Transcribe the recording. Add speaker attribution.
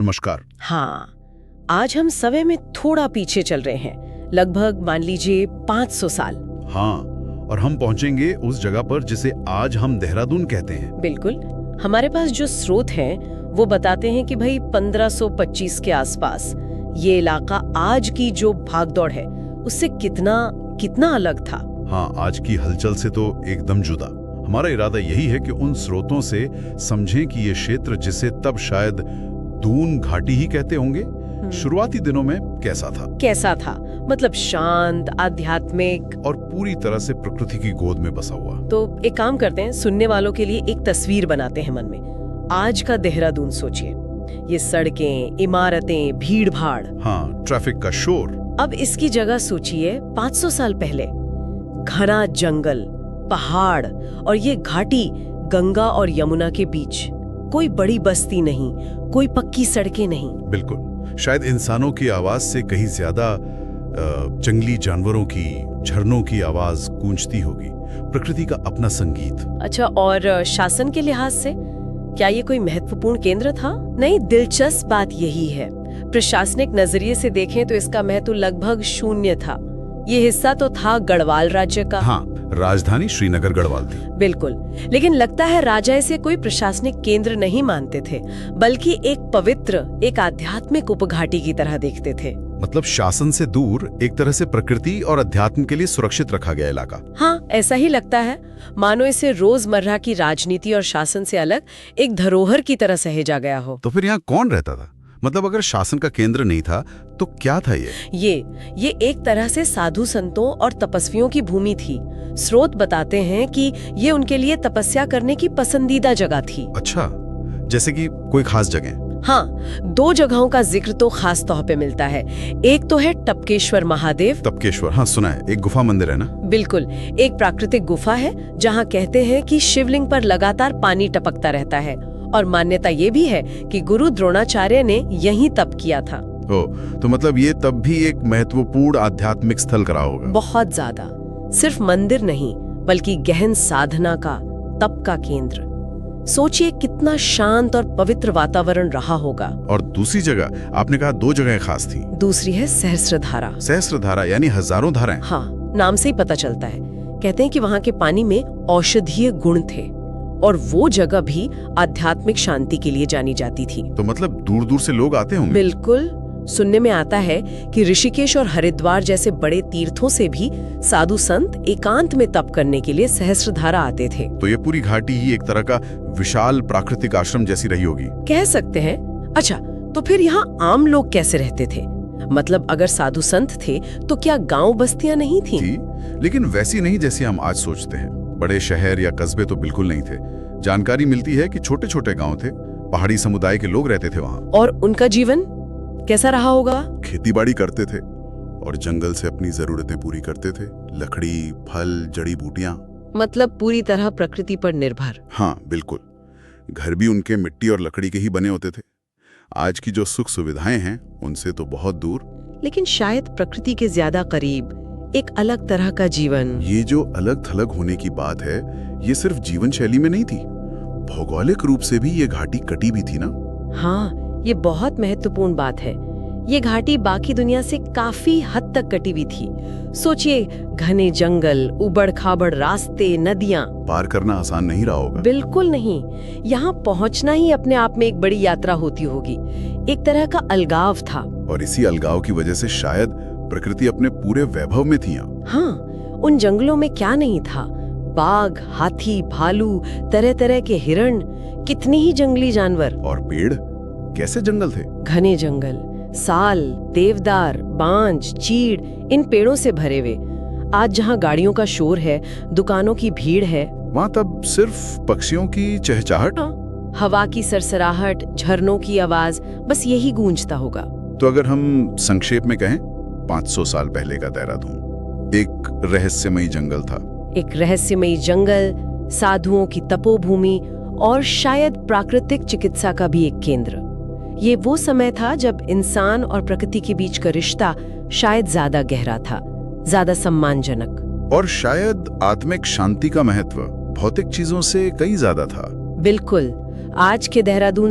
Speaker 1: नमस्कार।
Speaker 2: हाँ, आज हम समय में थोड़ा पीछे चल रहे हैं, लगभग मान लीजिए 500 साल।
Speaker 1: हाँ, और हम पहुंचेंगे उस जगह पर जिसे आज हम देहरादून कहते हैं।
Speaker 2: बिल्कुल। हमारे पास जो स्रोत हैं वो बताते हैं कि भाई 1525 के आसपास ये इलाका आज की जो भागदौड़ है उससे कितना अलग था।
Speaker 1: हाँ, आज की हलचल से तो एकदम जुदा। हमारा इरादा यही है कि उन स्रोतों से समझें कि ये क्षेत्र, जिसे तब शायद दून घाटी ही कहते होंगे, शुरुआती दिनों में कैसा था। मतलब शांत, आध्यात्मिक और पूरी तरह से प्रकृति की गोद में बसा हुआ।
Speaker 2: तो एक काम करते हैं, सुनने वालों के लिए एक तस्वीर बनाते हैं मन में। आज का देहरादून सोचिए, ये सड़कें, इमारतें, भीड़ भाड़,
Speaker 1: हाँ, ट्रैफिक का शोर।
Speaker 2: अब इसकी जगह सोचिए 500 साल पहले, घना जंगल, पहाड़ और ये घाटी गंगा और यमुना के बीच। कोई बड़ी बस्ती नहीं, कोई पक्की सड़कें नहीं।
Speaker 1: बिल्कुल, शायद इंसानों की आवाज से कहीं ज्यादा जंगली जानवरों की, झरनों की आवाज गूंजती होगी, प्रकृति का अपना संगीत।
Speaker 2: अच्छा, और शासन के लिहाज से क्या ये कोई महत्वपूर्ण केंद्र था? नहीं, दिलचस्प बात यही है, प्रशासनिक नजरिए से देखें तो इसका महत्व लगभग शून्य था। ये हिस्सा तो था गढ़वाल राज्य का।
Speaker 1: हाँ, राजधानी श्रीनगर गढ़वाल थी।
Speaker 2: बिल्कुल, लेकिन लगता है राजा इसे कोई प्रशासनिक केंद्र नहीं मानते थे, बल्कि एक पवित्र, एक आध्यात्मिक उपघाटी की तरह देखते थे।
Speaker 1: मतलब शासन से दूर, एक तरह से प्रकृति और अध्यात्म के लिए सुरक्षित रखा गया इलाका।
Speaker 2: हाँ, ऐसा ही लगता है, मानो इसे रोजमर्रा की राजनीति और शासन से अलग एक धरोहर की तरह सहेजा गया हो।
Speaker 1: तो फिर यहाँ कौन रहता था? मतलब अगर शासन का केंद्र नहीं था तो क्या था
Speaker 2: ये एक तरह से साधु संतों और तपस्वियों की भूमि थी। स्रोत बताते हैं कि ये उनके लिए तपस्या करने की पसंदीदा जगह थी।
Speaker 1: अच्छा, जैसे कि कोई खास जगह?
Speaker 2: हाँ, 2 जगहों का जिक्र तो खास तौर पे मिलता है। एक तो है टपकेश्वर महादेव।
Speaker 1: टपकेश्वर, हाँ सुना है, एक गुफा मंदिर है ना?
Speaker 2: बिल्कुल, एक प्राकृतिक गुफा है जहाँ कहते हैं कि शिवलिंग पर लगातार पानी टपकता रहता है, और मान्यता ये भी है कि गुरु द्रोणाचार्य ने यहीं तप किया था।
Speaker 1: तो मतलब ये तब भी एक महत्वपूर्ण आध्यात्मिक स्थल रहा होगा।
Speaker 2: बहुत ज्यादा, सिर्फ मंदिर नहीं बल्कि गहन साधना का, तप का केंद्र। सोचिए कितना शांत और पवित्र वातावरण रहा होगा। और
Speaker 1: दूसरी जगह, आपने कहा 2 जगह खास थी।
Speaker 2: दूसरी है सहस्त्रधारा।
Speaker 1: सहस्त्रधारा यानी हजारों धाराएं।
Speaker 2: हाँ, नाम से ही पता चलता है। कहते हैं कि वहाँ के पानी में औषधीय गुण थे, और वो जगह भी आध्यात्मिक शांति के लिए जानी जाती थी।
Speaker 1: तो मतलब दूर दूर से लोग आते होंगे?
Speaker 2: बिल्कुल, सुनने में आता है कि ऋषिकेश और हरिद्वार जैसे बड़े तीर्थों से भी साधु संत एकांत में तप करने के लिए सहस्त्रधारा आते थे।
Speaker 1: तो ये पूरी घाटी ही एक तरह का विशाल प्राकृतिक आश्रम जैसी रही होगी,
Speaker 2: कह सकते हैं। अच्छा, तो फिर यहाँ आम लोग कैसे रहते थे? मतलब अगर साधु संत थे तो क्या गांव बस्तियां नहीं थी?
Speaker 1: लेकिन वैसी नहीं जैसी हम आज सोचते हैं। बड़े शहर या कस्बे तो बिल्कुल नहीं थे। जानकारी मिलती है कि छोटे छोटे गांव थे, पहाड़ी समुदाय के लोग रहते थे वहाँ।
Speaker 2: और उनका जीवन कैसा रहा होगा?
Speaker 1: खेतीबाड़ी करते थे और जंगल से अपनी जरूरतें पूरी करते थे। लकड़ी, फल, जड़ी बूटियां।
Speaker 2: मतलब पूरी तरह प्रकृति पर निर्भर।
Speaker 1: हाँ बिल्कुल, घर भी उनके मिट्टी और लकड़ी के ही बने होते थे। आज की जो सुख सुविधाएं हैं उनसे तो बहुत दूर,
Speaker 2: लेकिन शायद प्रकृति के ज्यादा करीब, एक अलग तरह का जीवन।
Speaker 1: ये जो अलग थलग होने की बात है, ये सिर्फ जीवन शैली में नहीं थी, भौगोलिक रूप से भी ये घाटी कटी भी थी ना।
Speaker 2: हाँ, ये बहुत महत्वपूर्ण बात है। ये घाटी बाकी दुनिया से काफी हद तक कटी हुई थी। सोचिए, घने जंगल, उबड़ खाबड़ रास्ते, नदियाँ।
Speaker 1: पार करना आसान नहीं रहा होगा।
Speaker 2: बिल्कुल नहीं। यहाँ पहुँचना ही अपने आप में एक बड़ी यात्रा होती होगी। एक तरह का अलगाव था।
Speaker 1: और इसी अलगाव की वजह से शायद प्रकृति अपने पूरे वैभव में थी।
Speaker 2: हाँ, उन जंगलों में क्या नहीं था? बाघ, हाथी, भालू, तरह तरह के हिरण, कितने ही जंगली जानवर।
Speaker 1: और पेड़, कैसे जंगल थे?
Speaker 2: घने जंगल, साल, देवदार, बांज, चीड़, इन पेड़ों से भरे हुए। आज जहाँ गाड़ियों का शोर है, दुकानों की भीड़ है,
Speaker 1: वहाँ तब सिर्फ पक्षियों की चहचहाहट,
Speaker 2: हवा की सरसराहट, झरनों की आवाज, बस यही गूंजता होगा।
Speaker 1: तो अगर हम संक्षेप में कहें, 500 साल पहले का देहरादून एक रहस्यमयी जंगल था।
Speaker 2: एक रहस्यमयी जंगल, साधुओं की तपोभूमि और शायद प्राकृतिक चिकित्सा का भी एक केंद्र। ये वो समय था जब इंसान और प्रकृति के बीच का रिश्ता शायद ज्यादा गहरा था, ज्यादा सम्मानजनक।
Speaker 1: और शायद आत्मिक शांति का महत्व भौतिक चीजों से कई ज्यादा था।
Speaker 2: बिल्कुल, आज के देहरादून